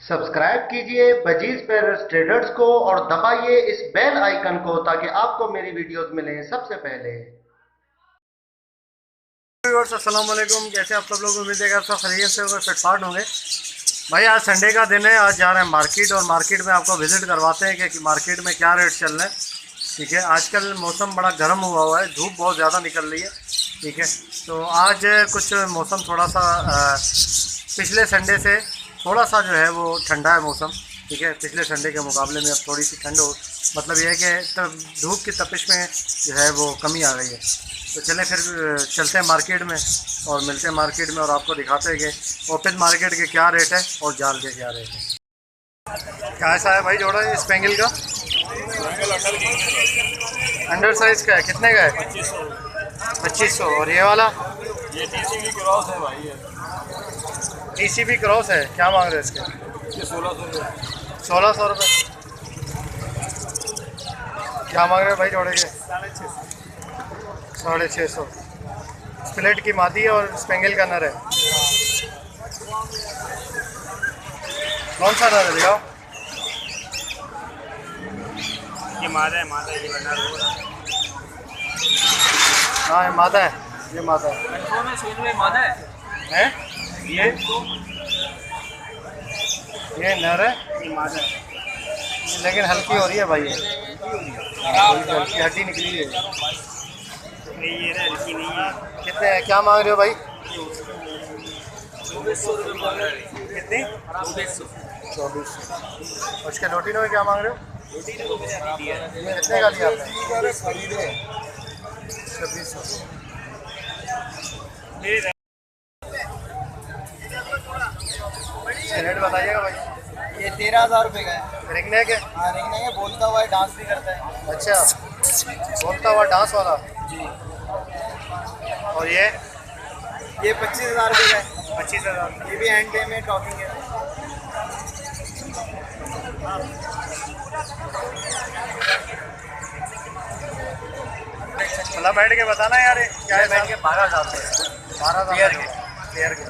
Subscribe कीजिए budgies पेरस traders को और दबाइए इस बेल आइकन को ताकि आपको मेरी वीडियोस मिलें सबसे पहले। अस्सलाम वालेकुम, कैसे आप सब लोग? उम्मीद है सब खैरियत से होंगे, फिटफाट होंगे। भाई आज संडे का दिन है, आज जा रहे हैं मार्केट और मार्केट में आपको विज़िट करवाते हैं कि मार्केट में क्या रेट चल रहे हैं। ठीक है, आजकल मौसम बड़ा गर्म हुआ है, धूप बहुत ज़्यादा निकल रही है। ठीक है, तो आज कुछ मौसम थोड़ा सा पिछले संडे से थोड़ा सा जो है वो ठंडा है मौसम। ठीक है, पिछले संडे के मुकाबले में अब थोड़ी सी ठंड हो, मतलब ये है कि धूप की तपिश में जो है वो कमी आ गई है। तो चलें फिर चलते हैं मार्केट में और मिलते हैं मार्केट में और आपको दिखाते हैं कि ओपन मार्केट के क्या रेट है और जाल के क्या रेट है। क्या ऐसा है भाई जोड़ा है स्पेंगल का? अंडर साइज का है, कितने का है? 2500। और ये वाला? ये टीसीबी क्रॉस है भाई, ये टीसीबी क्रॉस है। क्या मांग रहे हैं इसके? ये 1600 रुपये। 1600 रुपये। क्या मांग रहे हैं भाई जोड़े के? 650। स्प्लिट की मादी है और स्पेंगल का नर है। कौन सा नर है दिखाओ? ये मादा है, मादा है, ये बना हाँ ये मादा है, ये मादा है। कंफर्म है, सेल में मादा है। हैं? ये नर है, ये मादा है। लेकिन हल्की हो रही है भाई, ये हल्की हड्डी निकली है। नहीं ये रे, हल्की नहीं है। कितने हैं? क्या मांग रहे हो भाई? 2400 रुपये मांग रहे हैं। कितनी? 2400। 2400। और इसके लोटिनो में क्या मांग रहे हो? ये कितने का लिया आपने? 2600। रेट बताइएगा भाई। ये 13,000 रुपये का है। रिंगने के? हाँ रिंग नहीं है, बोलता हुआ है, डांस भी करता है। अच्छा, बोलता हुआ डांस वाला जी। और ये? ये 25,000 रुपये का है। 25,000। ये भी हैंड डे में टॉकिंग है। मतलब बैठ के बताना यार, ये क्या है? बैठ के 12,000 रुपये। 12,000 पेयर के।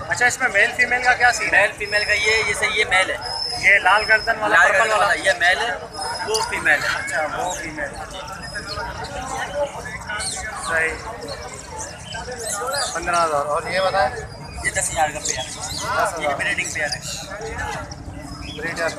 अच्छा, इसमें मेल फीमेल का क्या सीन है? मेल फीमेल का ये जैसे ये मेल है, ये लाल गर्दन वाला, लाल पर्पल कलर वाला? वाला ये मेल है, वो फीमेल है। अच्छा, वो फीमेल। सही। 15,000। और ये बताएं? ये 10,000 का पेयर है। ये ब्रीडिंग पेयर है। ब्रीडर।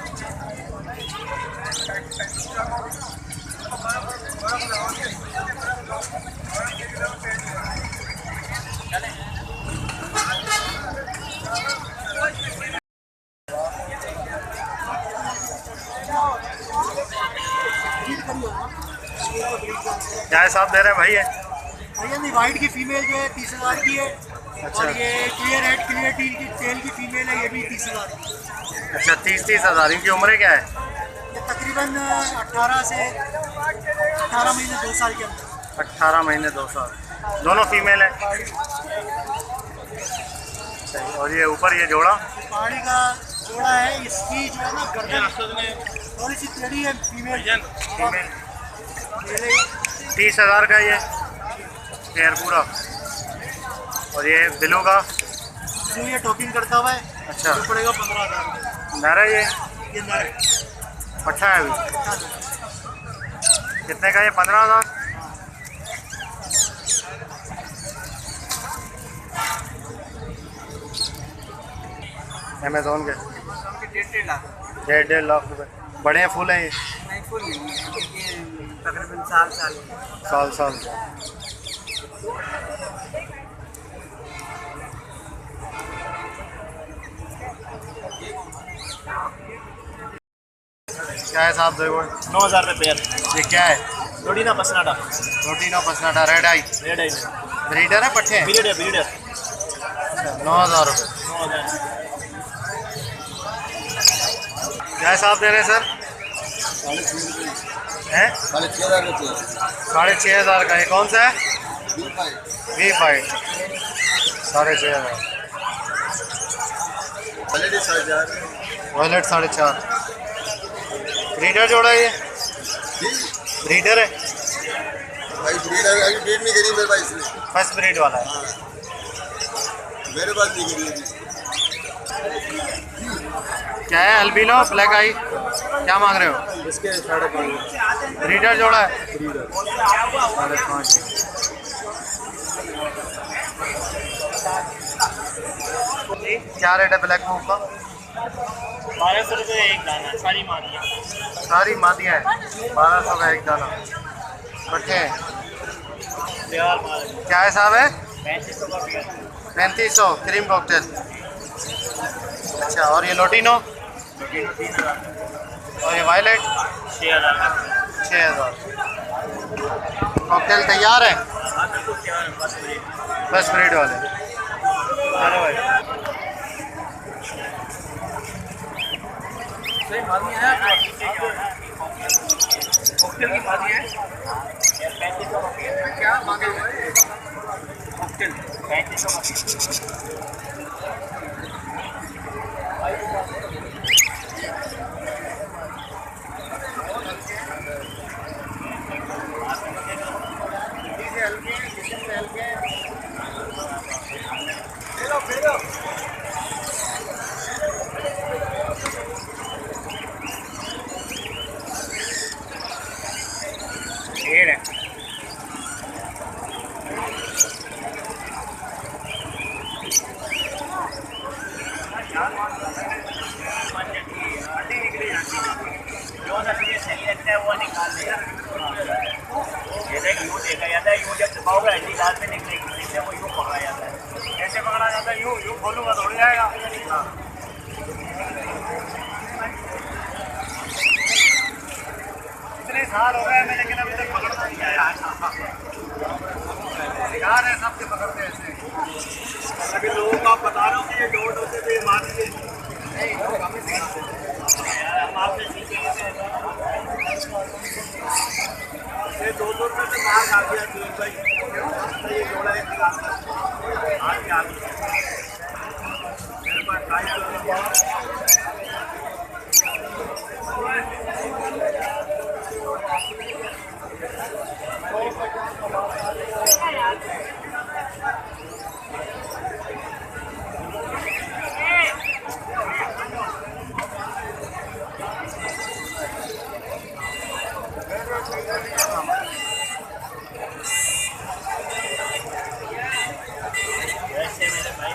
क्या हिसाब दे रहे हैं भाई ये? भैया वाइट की फीमेल जो है 30,000 की है। अच्छा। और ये क्लियर हेड क्लियर टेल की फीमेल है, ये भी 30,000 की। अच्छा, 30,000। इनकी उम्र क्या है? ये तकरीबन 18 से 18 महीने 2 साल के अंदर। 18 महीने 2 साल। दोनों फीमेल है। सही। और ये ऊपर ये जोड़ा? पहाड़ी का जोड़ा है, इसकी जो है ना गर्दन थोड़ी सी टेढ़ी है, फीमेल। 30,000 का ये पेयर पूरा। और ये बिलू का? जो ये टॉकिंग करता हुआ है, अच्छा, तो पड़ेगा 15,000। नर है ये? ये नर है। पट्ठा है अभी? कितने का ये? 15,000। अमेजोन के 1.5 लाख रुपए। बड़े हैं, फूल हैं ये? नहीं फुल नहीं है, ये तकरीबन साल साल। क्या है साहब? देखो 9,000 रुपये पेयर। ये क्या है? रोटीना पसनाटा, रोटीनो पसनाटा, रेड आई। रेड आई में ब्रीडर है? पट्टे हैं? ब्रीडर है, ब्रीडर। 9,000 रुपये। 9,000। क्या हिसाब दे रहे हैं सर? हैं? 6,500 रुपये। 6,500 का। ये कौन सा है? V5। 6,500। वॉलेट 4.5। ब्रीडर जोड़ा है ये? ब्रीडर है? भाई ब्रीडर अभी ब्रीड नहीं करी मेरे पास, इसलिए फर्स्ट ब्रीड वाला है। मेरे पास नहीं करी अभी। क्या है अल्बिनो ब्लैक आई, क्या मांग रहे हो? इसके 5.5 ब्रीडर जोड़ा है, ब्रीडर। 5.5। क्या रेट है ब्लैक मूव का? 1200 रुपये एक दाना, सारी मारियाँ। सारी मादियाँ हैं, 1200 का एक दाना। पट्टे हैं, प्यार मार क्या हिसाब है? 3500 का पेयर। 3500 cream cocktail. अच्छा, और ये लोटिनो 3000 और ये वायलेट 6000 का। 6000। कॉकटेल तैयार है? हाँ बिल्कुल तैयार है, बस ब्रीड। बस ब्रीड वाले। चलो भाई, सही मारियाँ हैं कॉकटेल की मारियाँ हैं। 3500 का पेयर। क्या मांगे हुए हैं? कॉकटेल 3500 का पेयर। ढेर है। जो नस्लें सही लगता है वो निकाल देगा। ये देख यूँ देखा जाता है, यूँ जब दबाओगे हड्डी दांत में निकलेगी, इसलिए वो यूँ पकड़ा जाता है। कैसे पकड़ा जाता है? यूँ यूँ खोलूँगा तो उड़ जाएगा। हाँ। इतने साल हो गए मैं, लेकिन अभी तक पकड़ना नहीं आया। शिकार है, सबके पकड़ते हैं ऐसे। अभी लोगों को आप बता रहे हो कि ये डोट होते थे, मार दिए। नहीं, लोग हमें सिखाते हैं। हम आपसे सीखेंगे। ये 200 रुपये से बाहर खा दिया सुरेश भाई। ये जोड़ा एक निकालता है। आज के आगे मेरे पास 250 रुपये। वैसे मेरे भाई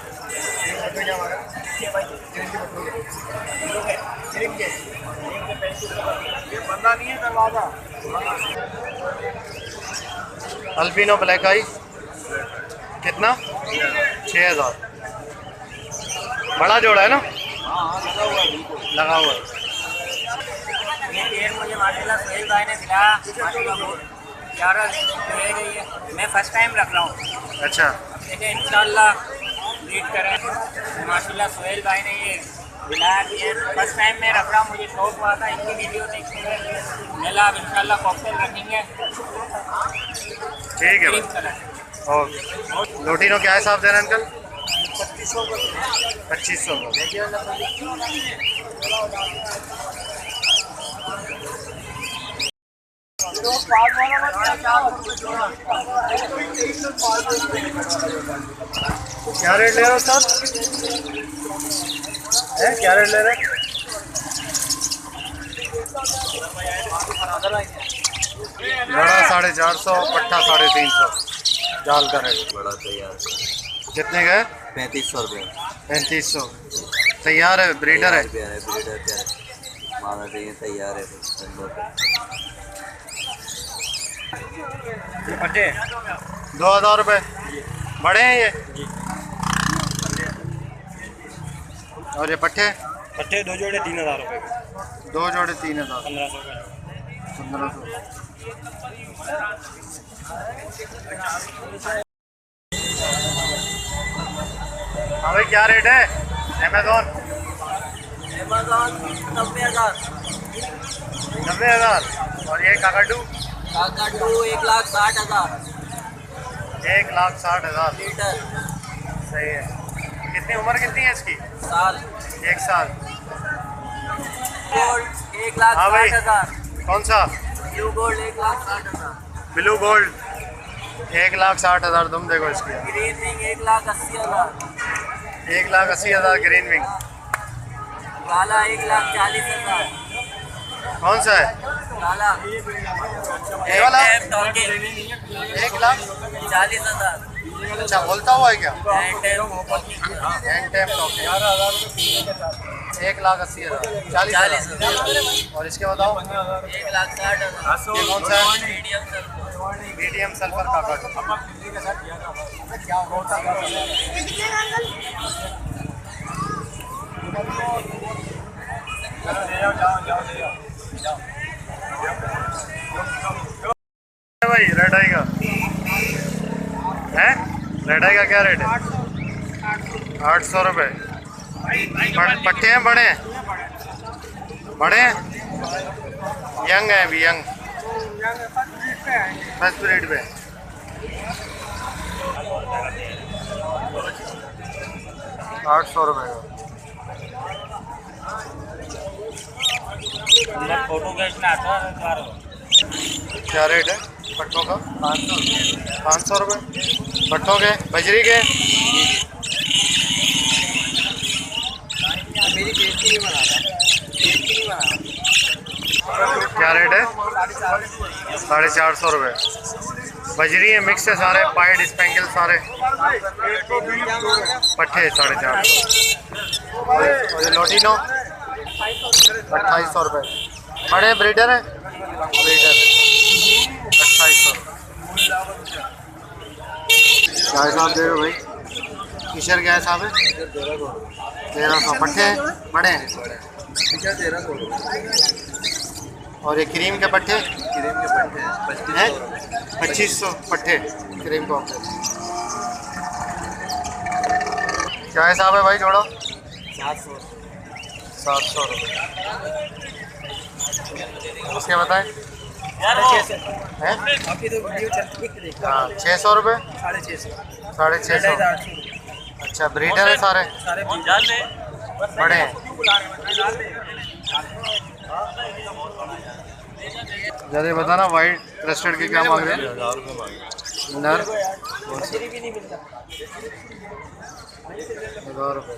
बंदा नहीं है दरवाजा। अल्बिनो ब्लैक आई कितना? 6000। बड़ा जोड़ा है ना? लगा हुआ है। ये पेड़ मुझे माशाल्लाह सुहेल भाई ने दिलाया, माशाल्लाह बहुत प्यारा पेड़ है ये। मैं फर्स्ट टाइम रख रहा हूँ। अच्छा, देखिए इंशाल्लाह रीड करें। माशाल्लाह सुहेल भाई ने ये दिलाया कि ये फर्स्ट टाइम मैं रख रहा हूँ, मुझे शौक हुआ था इनकी वीडियो देखने में। मेला अब इंशाल्लाह कॉकटेल रखेंगे। ठीक है भाई। Green colour okay. लोटिनो क्या हिसाब दे रहे हैं अंकल? 2500 का। 2500 का। क्या रेट ले रहे हो सर? है क्या रेट ले रहे हैं? बड़ा 450, पट्टा 350। जाल का रेट बड़ा तैयार कितने का है? 3500 रुपये 3500। तैयार है, ब्रीडर है। प्यार है, ब्रीडर प्यार है, माना चाहिए तैयार है। पट्टे 2000 रुपये बड़े हैं ये। और ये पट्टे? पट्टे 2 जोड़े 3000 रुपये। 2 जोड़े 3000। 1500 का। 1500। हाँ भाई, क्या रेट है अमेजोन? 90,000। 90,000। और ये काकाडू? Kakadu 1,60,000 1,60,000 litre. सही है। कितनी उम्र कितनी है इसकी? साल। 1 साल। गोल्ड हाँ भाई। 1,60,000। कौन सा? Blue gold 1,60,000। Blue gold 1,60,000। तुम देखो इसकी। Green wing 1,80,000। 1,80,000 green wing. काला 1,40,000। कौन सा है? काला ये वाला? 1,40,000। अच्छा, बोलता हुआ है क्या? एंड एंटेम टॉकी 1,80,000, 40,000। और इसके बताओ 1,60,000। ये कौन सा है? Medium sir. मीडियम सल्फर का कट। भाई रेड आई का है? रेड आई का क्या रेट है? 800 रुपये। पट्टे हैं बड़े हैं? बड़े हैं? यंग है अभी, यंग फर्स्ट रेट पे 800 रुपये का। फोटो खींचना आता है क्या रेट है पट्टों का? 500 रुपये पट्टों के, बजरी के। क्या रेट है? 450 रुपये। बजरी है, मिक्स है सारे, पाइड स्पेंगल सारे पट्टे 450। और ये लोटिनो 2800 रुपये। बड़े ब्रीडर है, ब्रीडर 2800 रुपये। क्या हिसाब दे रहे हो भाई? किशर क्या हिसाब है? 1300। पट्टे हैं बड़े हैं? 1300। और ये क्रीम के पट्टे हैं 2500 पट्टे क्रीम को। क्या हिसाब है भाई जोड़ा? 700 रुपये। उसके बताएं हैं? हाँ 600 रुपये। 650। अच्छा, ब्रीडर है सारे बड़े हैं। जरा बताना वाइट क्रेस्टेड के क्या मांग रहे हैं? नर 1000 रुपये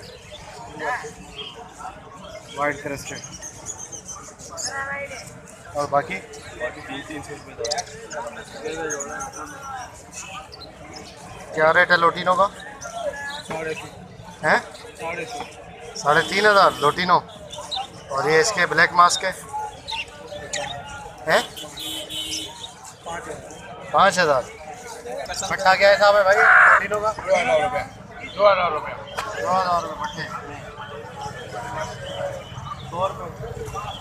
वाइट क्रेस्टेड। और बाकी 300 रुपये। क्या रेट है लोटिनो का? हैं? 3,500 लोटिनो। और ये इसके ब्लैक मास्क है 5,000। पट्टा क्या हिसाब है भाई लोटिनो का? 2,000 रुपये। 2,000 रुपये। 2,000 रुपये पट्टे।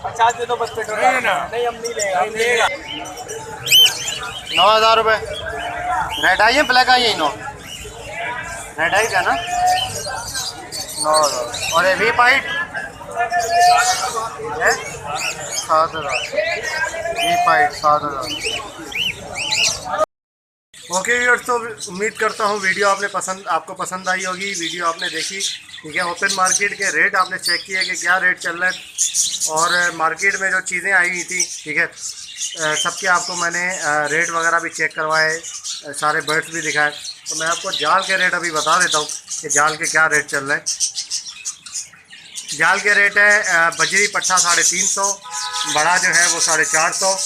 50 दे दो बस पेट्रोल। नहीं हम नहीं लेगा। 9,000 रुपये। रेड आई है ब्लैक आई है? नो रेड आई का ना 9,000। और ये वी पाइट है 7,000। We point 7,000। ओके व्यूअर्स, तो उम्मीद करता हूँ वीडियो आपको पसंद आई होगी। वीडियो आपने देखी, ठीक है। ओपन मार्केट के रेट आपने चेक किए कि क्या रेट चल रहा है, और मार्केट में जो चीज़ें आई हुई थी, ठीक है, सबके आपको मैंने रेट वगैरह भी चेक करवाए, सारे बर्ड्स भी दिखाए। तो मैं आपको जाल के रेट अभी बता देता हूँ कि जाल के क्या रेट चल रहे हैं। जाल के रेट है बजरी पट्टा 350, बड़ा जो है वो 450,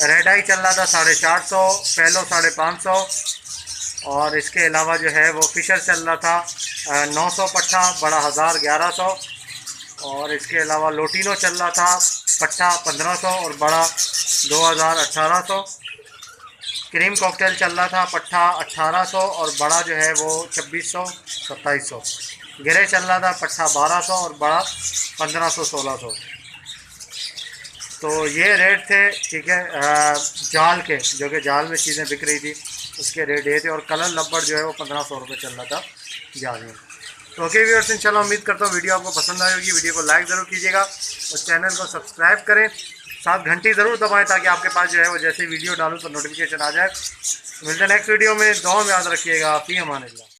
रेड आई चल रहा था 450, फेलो 550, और इसके अलावा जो है वो फिशर चल रहा था 900 पट्टा, बड़ा 1100, और इसके अलावा लोटिनो चल रहा था पट्टा 1500 और बड़ा 1800। क्रीम कॉकटेल चल रहा था पट्टा 1800 और बड़ा जो है वो 2600 2700। गिरे चल रहा था पट्टा 1200 और बड़ा 1500 1600। तो ये रेट थे, ठीक है, जाल के, जो कि जाल में चीज़ें बिक रही थी उसके रेट ये थे। और कलर लब्बड़ जो है वो 1500 रुपये चल रहा था जाल में। तो ओके व्यूअर्स, इंशाल्लाह उम्मीद करता हूँ वीडियो आपको पसंद आई होगी। वीडियो को लाइक ज़रूर कीजिएगा और चैनल को सब्सक्राइब करें, साथ घंटी ज़रूर दबाएं ताकि आपके पास जो है वो जैसे वीडियो डालूँ तो नोटिफिकेशन आ जाए। मिलते हैं नेक्स्ट वीडियो में। दुआ में याद रखिएगा। फ़ी अमान अल्लाह।